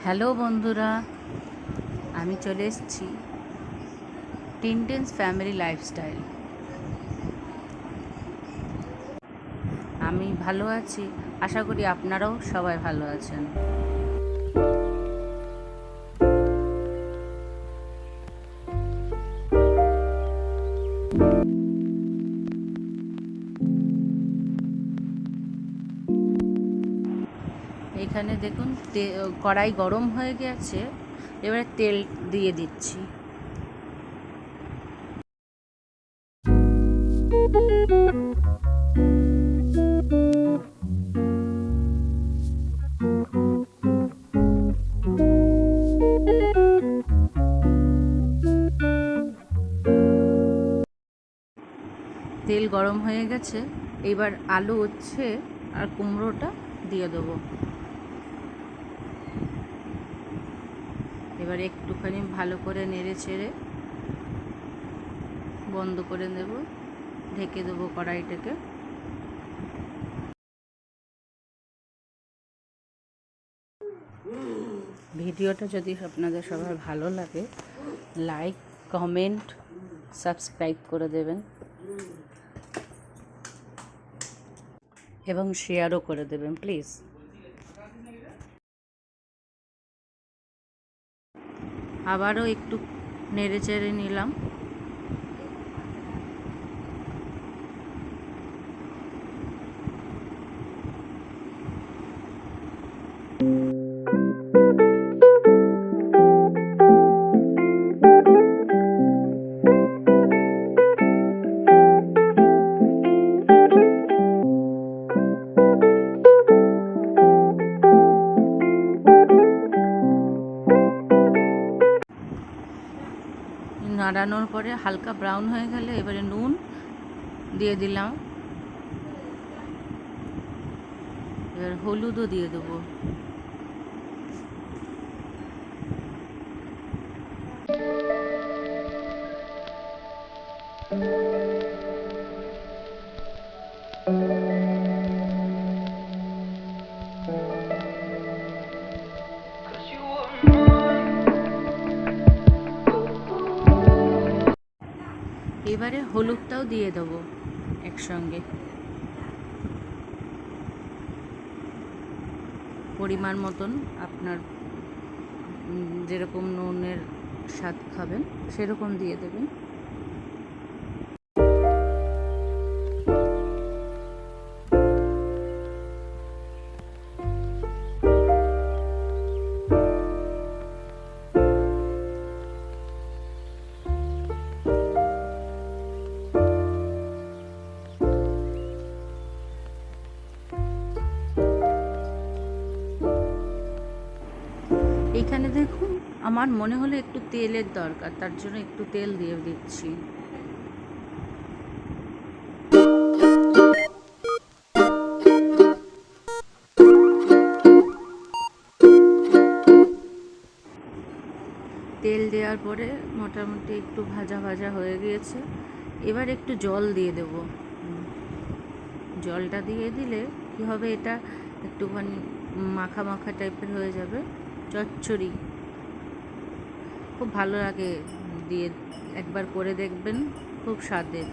Hello বন্ধুরা, আমি চলে এসেছি টিনটেন্স ফ্যামিলি লাইফস্টাইল। আমি ভালো আছি, আশা করি আপনারাও সবাই ভালো আছেন। এখানে দেখুন কড়াই গরম হয়ে গেছে, এবারে তেল দিয়ে দিচ্ছি। তেল গরম হয়ে গেছে, এবার আলু উচ্ছে আর কুমড়োটা দিয়ে দেবো। এবার একটুখানি ভালো করে নেড়ে চেড়ে বন্ধ করে দেব, ঢেকে দেবো কড়াইটাকে। ভিডিওটা যদি আপনাদের সবার ভালো লাগে, লাইক, কমেন্ট, সাবস্ক্রাইব করে দেবেন এবং শেয়ারও করে দেবেন প্লিজ। আবারও একটু নেড়ে চেড়ে নিলাম। নাড়ানোর পরে হালকা ব্রাউন হয়ে গেলে এবারে নুন দিয়ে দিলাম, এবার হলুদও দিয়ে দেবো। এবারে হলুদটাও দিয়ে দেবো একসঙ্গে, পরিমাণ মতন আপনার যেরকম নুনের স্বাদ খাবেন সেরকম দিয়ে দেবেন। এইখানে দেখুন, আমার মনে হলো একটু তেলের দরকার, তার জন্য একটু তেল দিয়ে দিচ্ছি। তেল দেওয়ার পরে মোটামুটি একটু ভাজা ভাজা হয়ে গিয়েছে, এবার একটু জল দিয়ে দেব। জলটা দিয়ে দিলে কী হবে, এটা একটুখানি মাখা মাখা টাইপের হয়ে যাবে, চচ্চড়ি খুব ভালো লাগে দিয়ে, একবার করে দেখবেন, খুব স্বাদের।